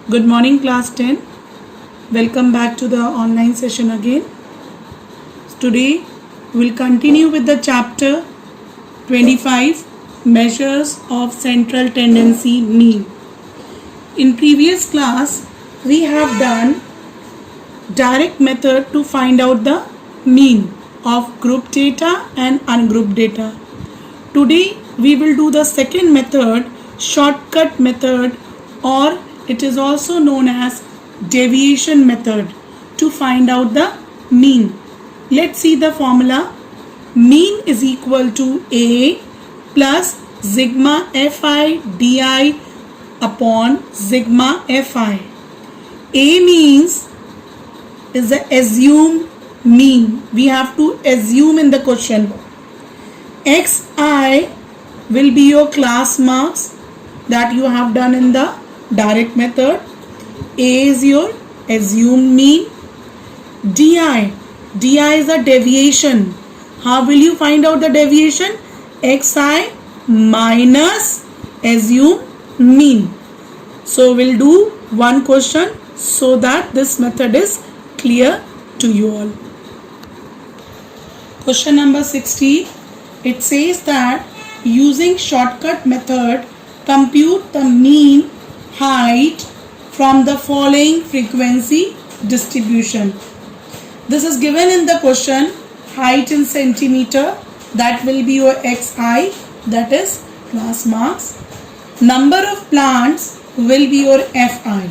Good morning, class 10. Welcome back to the online session again. Today we will continue with the chapter 25, Measures of Central Tendency Mean. In previous class we have done direct method to find out the mean of group data and ungrouped data. Today we will do the second method, shortcut method, or it is also known as deviation method, to find out the mean. Let's see the formula. Mean is equal to A plus sigma Fi di upon sigma Fi. A means is the assumed mean. We have to assume in the question. Xi will be your class marks that you have done in the direct method. A is your assumed mean. Di is a deviation. How will you find out the deviation? Xi minus assumed mean. So we'll do one question so that this method is clear to you all. Question number 60. It says that using shortcut method, compute the mean height from the following frequency distribution. This is given in the question. Height in centimeter, that will be your Xi, that is class marks. Number of plants will be your Fi.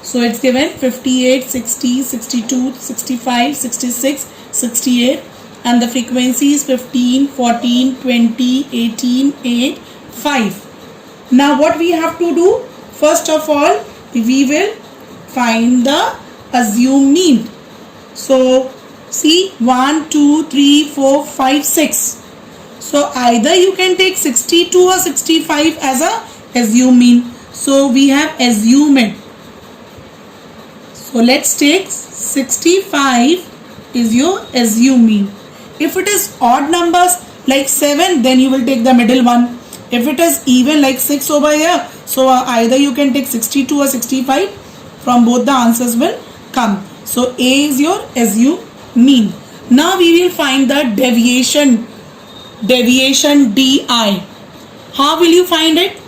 So it's given 58, 60, 62, 65, 66, 68, and the frequency is 15, 14, 20, 18, 8, 5. Now what we have to do? First of all, we will find the assumed mean. So see, 1, 2, 3, 4, 5, 6. So either you can take 62 or 65 as a assumed mean. So we have assumed it. So let's take 65 is your assumed mean. If it is odd numbers like 7, then you will take the middle one. If it is even like 6 over here, so either you can take 62 or 65. From both the answers will come. So A is your assumed mean. Now we will find the deviation Di. How will you find it?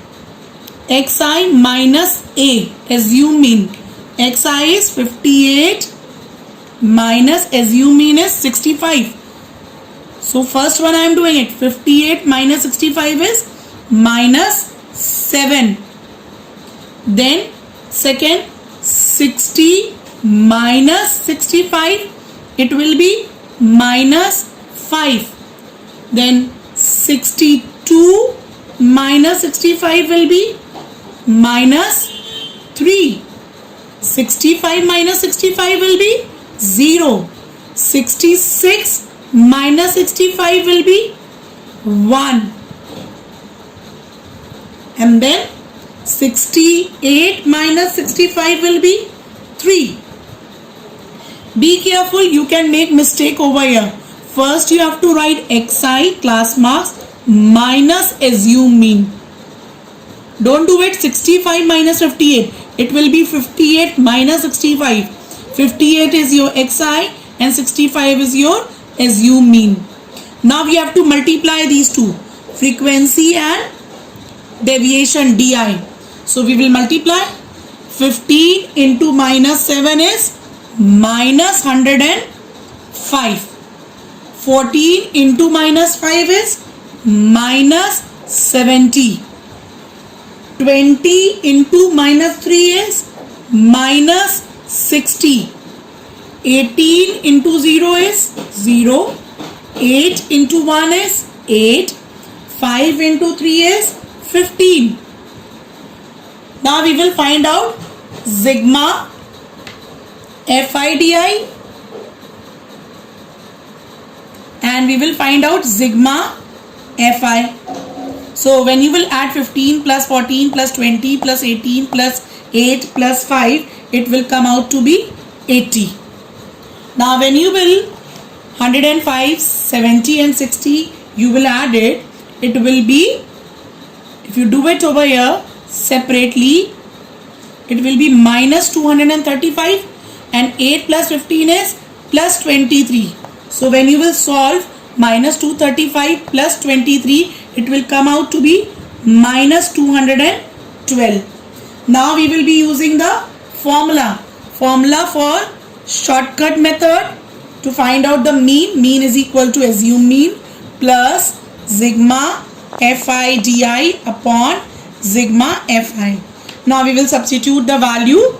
Xi minus A, assumed mean. Xi is 58 minus assumed mean is 65. So first one I am doing it. 58 minus 65 is minus 7. Then second, 60 minus 65, it will be minus 5. Then 62 minus 65 will be minus 3. 65 minus 65 will be 0. 66 minus 65 will be 1. And then 68 minus 65 will be 3. Be careful, you can make mistake over here. First you have to write Xi class marks minus assumed mean. Don't do it 65 minus 58. It will be 58 minus 65. 58 is your Xi and 65 is your assumed mean. Now we have to multiply these two, frequency and deviation Di. So we will multiply. 15 into minus 7 is minus 105. 14 into minus 5 is minus 70. 20 into minus 3 is minus 60. 18 into 0 is 0. 8 into 1 is 8. 5 into 3 is 15. Now we will find out sigma Fi di and we will find out sigma Fi. So when you will add 15 plus 14 plus 20 plus 18 plus 8 plus 5, it will come out to be 80. Now when you will 105, 70 and 60, you will add it. It will be, if you do it over here separately, it will be minus 235, and 8 plus 15 is plus 23. So when you will solve minus 235 plus 23, it will come out to be minus 212. Now we will be using the formula for shortcut method to find out the mean. Mean is equal to assume mean plus sigma fi di upon sigma fi. Now we will substitute the value.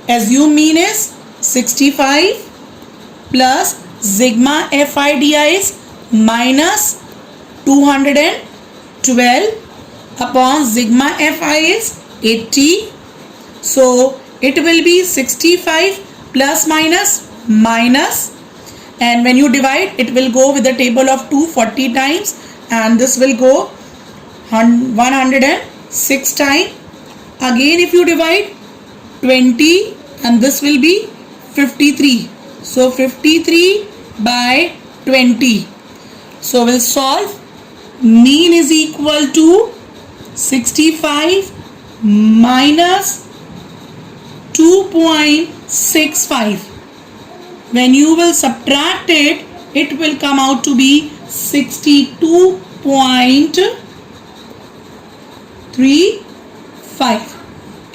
Assume mean is 65 plus sigma fi di is minus 212 upon sigma fi is 80. So it will be 65 plus minus minus, and when you divide, it will go with the table of 240 times, and this will go 106 times. Again if you divide 20, and this will be 53. So 53 by 20. So we'll solve. Mean is equal to 65 minus 2.65. When you will subtract it, it will come out to be 62.35.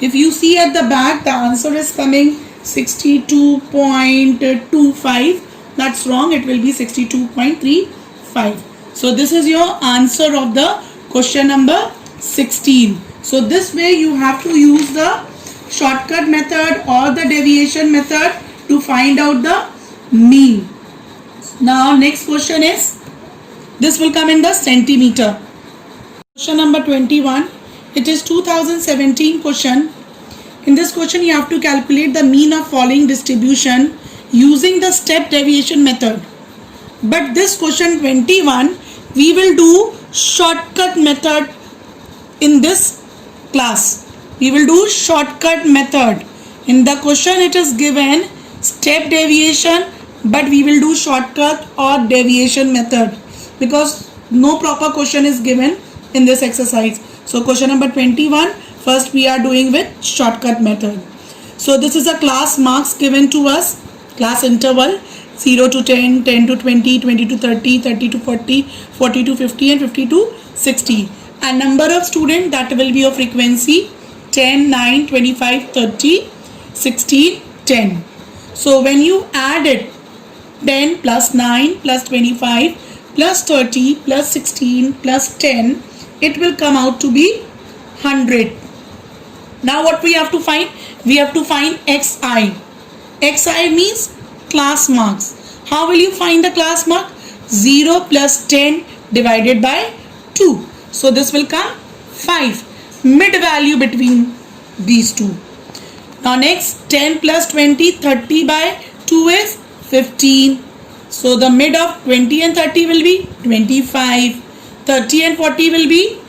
If you see at the back, the answer is coming 62.25. That's wrong. It will be 62.35. So this is your answer of the question number 16. So this way you have to use the shortcut method or the deviation method to find out the mean. Now next question is, this will come in the centimeter. Question number 21. It is 2017 question. In this question you have to calculate the mean of following distribution using the step deviation method. But this question 21, we will do shortcut method in this class. We will do shortcut method. In the question it is given step deviation, but we will do shortcut or deviation method because no proper question is given in this exercise. So question number 21, first we are doing with shortcut method. So this is a class marks given to us, class interval 0 to 10, 10 to 20, 20 to 30, 30 to 40, 40 to 50 and 50 to 60. And number of students, that will be a frequency 10, 9, 25, 30, 16, 10. So when you add it, 10 plus 9 plus 25 plus 30 plus 16 plus 10, it will come out to be 100. Now what we have to find? We have to find xi. Xi means class marks. How will you find the class mark? 0 plus 10 divided by 2. So this will come 5. Mid value between these two. Now next 10 plus 20, 30 by 2 is 15. So the mid of 20 and 30 will be 25. 30 and 40 will be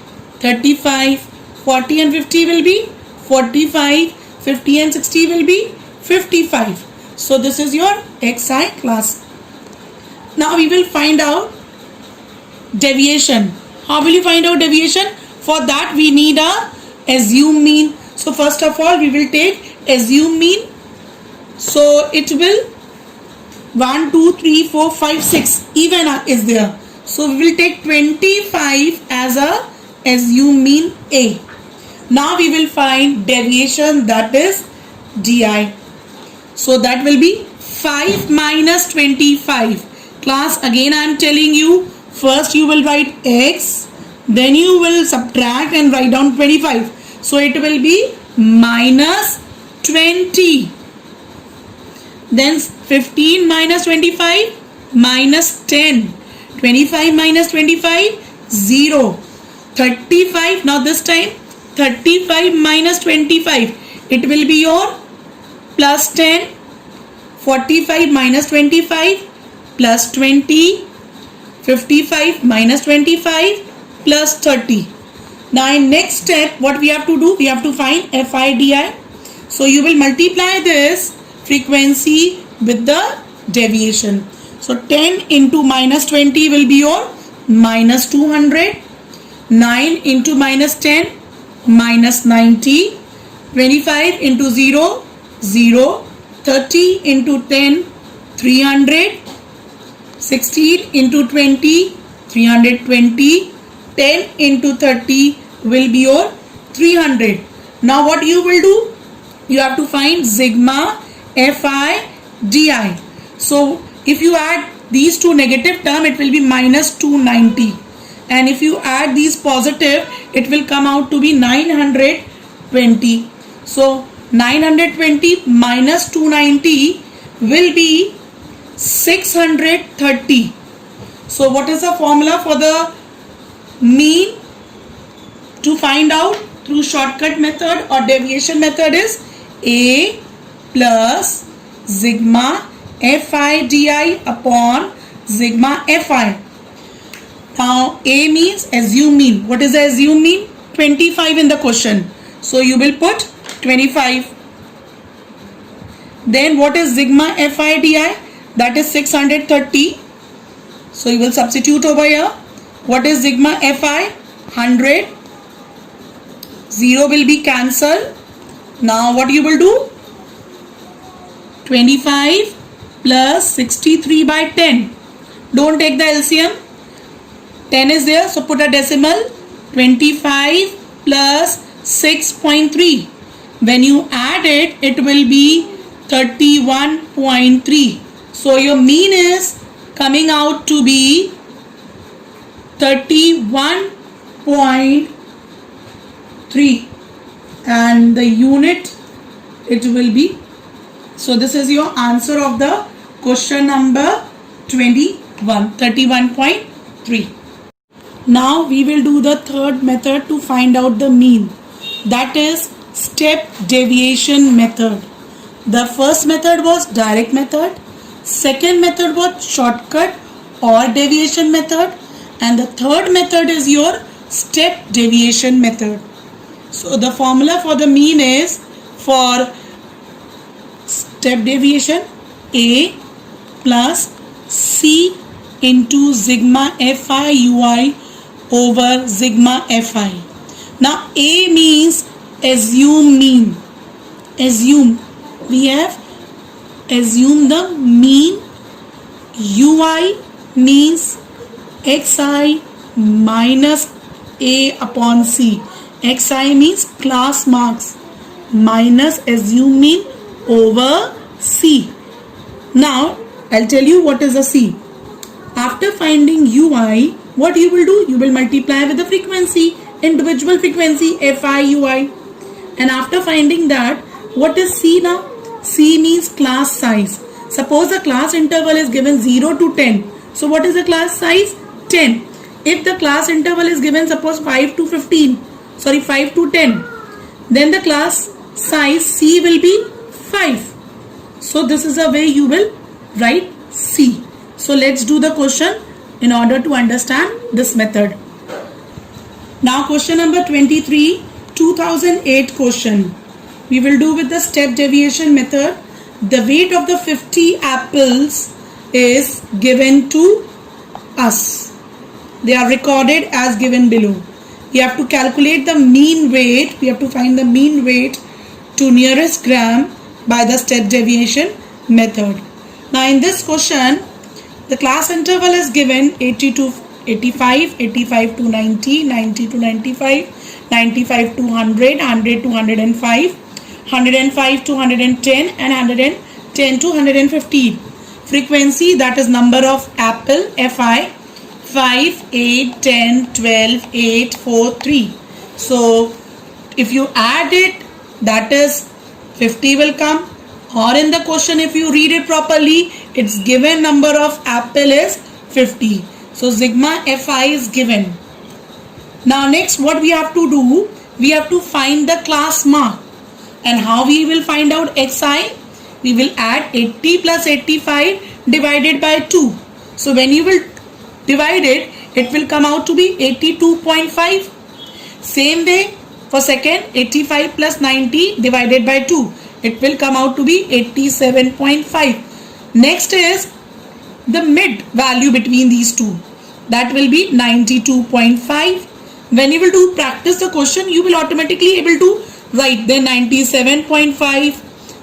35. 40 and 50 will be 45. 50 and 60 will be 55. So this is your xi class. Now we will find out deviation. How will you find out deviation? For that we need a assume mean. So first of all we will take assume mean. So it will 1, 2, 3, 4, 5, 6 even is there. So we will take 25 as a assume mean A. Now we will find deviation, that is di. So that will be 5 minus 25. Class, again I am telling you, first you will write x, then you will subtract and write down 25. So it will be minus 20. Then 15 minus 25 minus 10. 25 minus 25 0. 35, now this time 35 minus 25, it will be your plus 10. 45 minus 25 plus 20. 55 minus 25 plus 30. Now in next step what we have to do, we have to find fi di. So you will multiply this frequency with the deviation. So 10 into minus 20 will be your minus 200. 9 into minus 10 minus 90. 25 into 0, 0. 30 into 10, 300. 16 into 20, 320. 10 into 30 will be your 300. Now what you will do? You have to find sigma Fi di. So if you add these two negative term, it will be minus 290. And if you add these positive, it will come out to be 920. So 920 minus 290 will be 630. So what is the formula for the mean to find out through shortcut method or deviation method is A plus sigma Fi di upon sigma Fi. Now A means assume mean. What is the assume mean? 25 in the question. So you will put 25. Then what is sigma Fi di? That is 630. So you will substitute over here. What is sigma Fi? 100. 0 will be cancelled. Now what you will do? 25 plus 63 by 10. Don't take the LCM. 10 is there, so put a decimal. 25 plus 6.3. When you add it, it will be 31.3. So your mean is coming out to be 31.3 and the unit it will be. So this is your answer of the question number 21, 31.3. Now we will do the third method to find out the mean, that is step deviation method. The first method was direct method, second method was shortcut or deviation method, and the third method is your step deviation method. So the formula for the mean is, for step deviation, A plus C into sigma Fi ui over sigma Fi. Now A means assume mean. Assume. We have assume the mean. Ui means xi minus A upon C. Xi means class marks minus assume mean over C. Now I'll tell you what is a C. After finding ui, what you will do? You will multiply with the frequency, individual frequency Fi ui. And after finding that, what is C now? C means class size. Suppose the class interval is given 0 to 10. So what is the class size? 10. If the class interval is given, suppose 5 to 10, then the class size C will be 5. So this is the way you will write C. So let's do the question in order to understand this method. Now question number 23, 2008 question. We will do with the step deviation method. The weight of the 50 apples is given to us. They are recorded as given below. We have to calculate the mean weight. We have to find the mean weight to nearest gram by the step deviation method. Now in this question, the class interval is given 80 to 85, 85 to 90, 90 to 95, 95 to 100, 100 to 105, 105 to 110 and 110 to 115. Frequency, that is number of apple, Fi, 5, 8, 10, 12, 8, 4, 3. So if you add it, that is 50 will come. Or in the question, if you read it properly, its given number of apple is 50. So sigma Fi is given. Now next what we have to do, we have to find the class mark. And how we will find out xi? We will add 80 plus 85 divided by 2. So when you will divide it, it will come out to be 82.5. Same way for second, 85 plus 90 divided by 2. It will come out to be 87.5. Next is the mid value between these two. That will be 92.5. When you will do practice the question, you will automatically able to right? Then 97.5,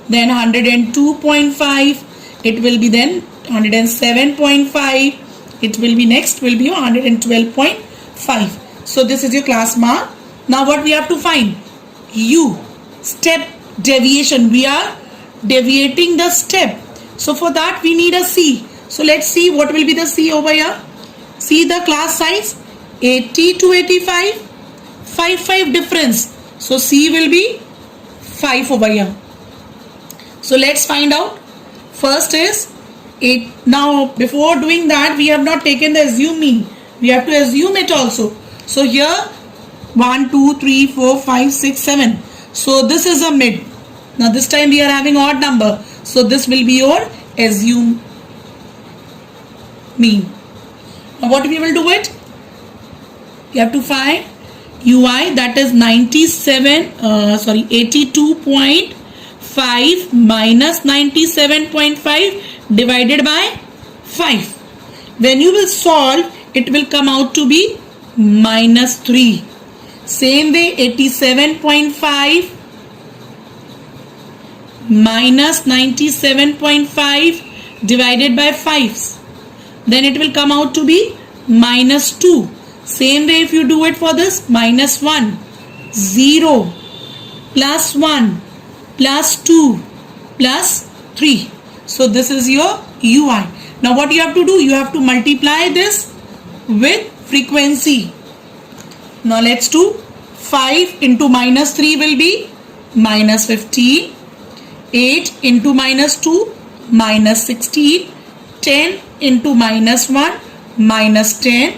then 102.5, it will be then 107.5, it will be next will be 112.5. so this is your class mark. Now what we have to find? U, step deviation. We are deviating the step, so for that we need a C. So let's see what will be the C over here. See the class size, 80 to 85, 5 difference, so C will be 5 over here. So let's find out. First is 8. Now before doing that, we have not taken the assume mean, we have to assume it also. So here 1 2 3 4 5 6 7, so this is a mid. Now this time we are having odd number, so this will be your assume mean. Now what we will do it? You have to find UI, that is 82.5 minus 97.5 divided by 5. When you will solve, it will come out to be -3. Same way 87.5 minus 97.5 divided by 5. Then it will come out to be -2. Same way if you do it for this, -1, 0, +1, +2, +3. So this is your UI. Now what you have to do? You have to multiply this with frequency. Now let's do 5 into -3 will be -15. 8 into -2 -16. 10 into -1 -10.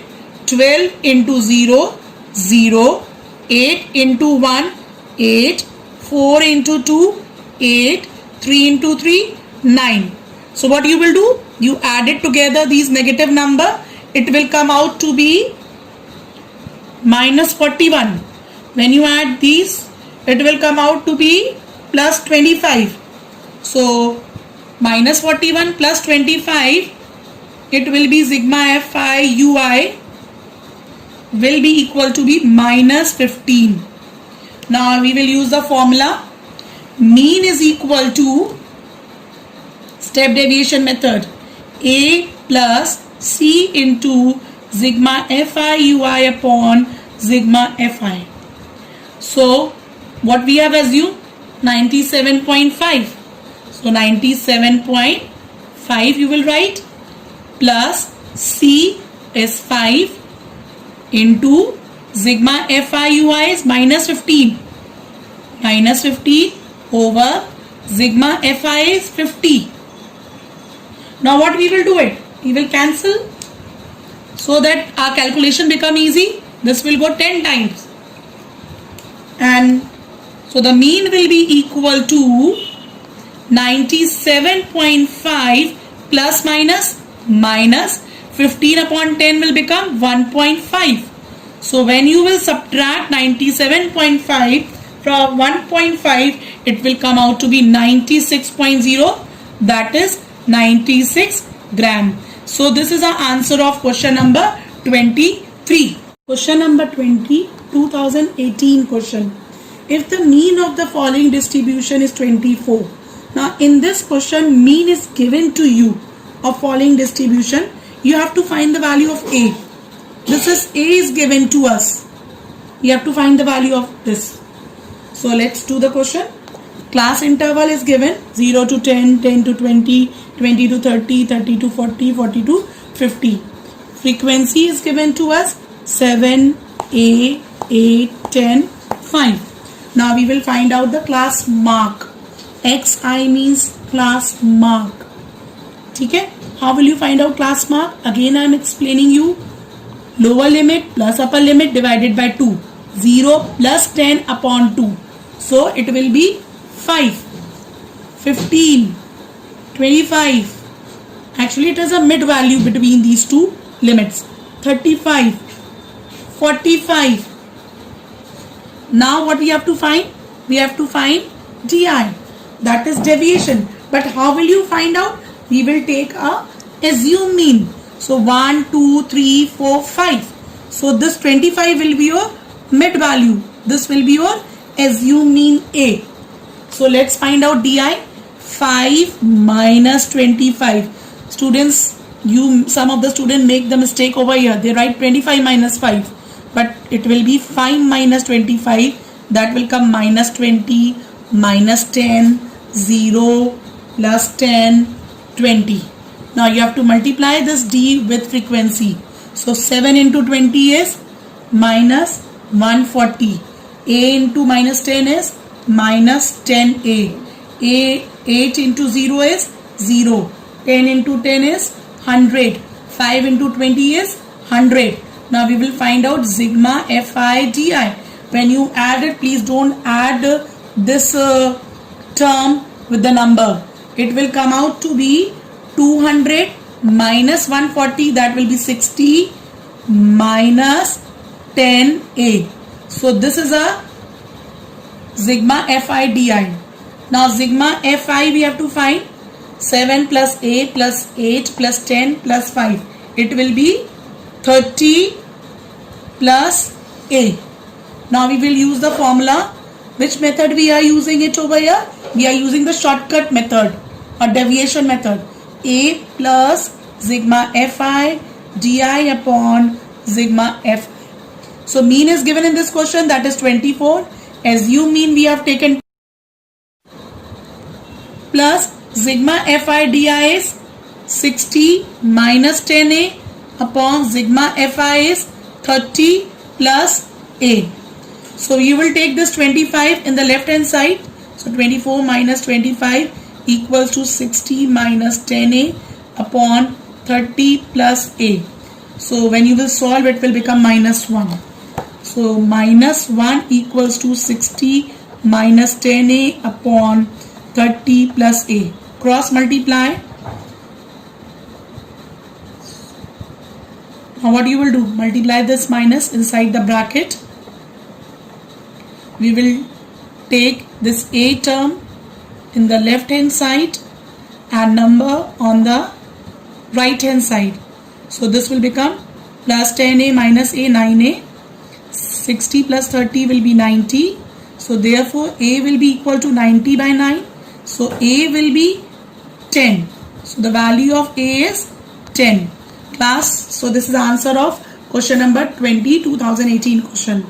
12 into 0 0. 8 into 1 8. 4 into 2 8. 3 into 3 9. So what you will do? You add it together, these negative number, it will come out to be -41. When you add these, it will come out to be +25. So -41 plus 25, it will be sigma Fi Ui will be equal to be -15. Now we will use the formula. Mean is equal to step deviation method, A plus C into sigma Fi Ui upon sigma Fi. So what we have assumed? 97.5. So 97.5 you will write, plus C is 5 into sigma Fi Ui is -15. -15 over sigma Fi is 50. Now what we will do it? We will cancel so that our calculation become easy. This will go 10 times. And so the mean will be equal to 97.5 plus minus 15 upon 10 will become 1.5. So when you will subtract 97.5 from 1.5, it will come out to be 96.0, that is 96 gram. So this is our answer of question number 23. Question number 20, 2018 question. If the mean of the following distribution is 24. Now in this question, mean is given to you of following distribution. You have to find the value of A. This is A is given to us. You have to find the value of this. So let's do the question. Class interval is given 0 to 10, 10 to 20, 20 to 30, 30 to 40, 40 to 50. Frequency is given to us 7, 8, 10, 5. Now we will find out the class mark. XI means class mark. Okay? How will you find out class mark? Again I am explaining you. Lower limit plus upper limit divided by 2. 0 plus 10 upon 2. So it will be 5, 15, 25. Actually it is a mid value between these two limits. 35, 45. Now what we have to find? We have to find DI. That is deviation. But how will you find out? We will take a assume mean. So 1, 2, 3, 4, 5. So this 25 will be your mid value. This will be your assuming A. So let's find out DI. 5 minus 25. Students, some of the students make the mistake over here. They write 25 minus 5. But it will be 5 minus 25. That will come minus 20, minus 10, 0, plus 10, 20. Now you have to multiply this D with frequency. So 7 into 20 is minus 140. A into minus 10 is minus 10A. 8 into 0 is 0. 10 into 10 is 100. 5 into 20 is 100. Now we will find out sigma Fi Di. When you add it, please don't add this term with the number. It will come out to be 200 minus 140, that will be 60, minus 10A. So this is a sigma Fi Di. Now sigma Fi we have to find. 7 plus A plus 8 plus 10 plus 5. It will be 30 plus A. Now we will use the formula. Which method we are using it over here? We are using the shortcut method or deviation method. A plus sigma Fi Di upon sigma F. So mean is given in this question, that is 24. Assume mean we have taken, plus sigma Fi Di is 60 minus 10A upon sigma Fi is 30 plus A. So you will take this 25 in the left hand side. So 24 minus 25 equals to 60 minus 10A upon 30 plus A. So when you will solve, it will become minus 1. So minus 1 equals to 60 minus 10A upon 30 plus A. Cross multiply. Now what you will do? Multiply this minus inside the bracket. We will take this A term in the left hand side and number on the right hand side. So this will become plus 10A minus A, 9A. 60 plus 30 will be 90. So therefore A will be equal to 90 by 9. So A will be 10. So the value of A is 10. Class, so this is the answer of question number 20, 2018 question.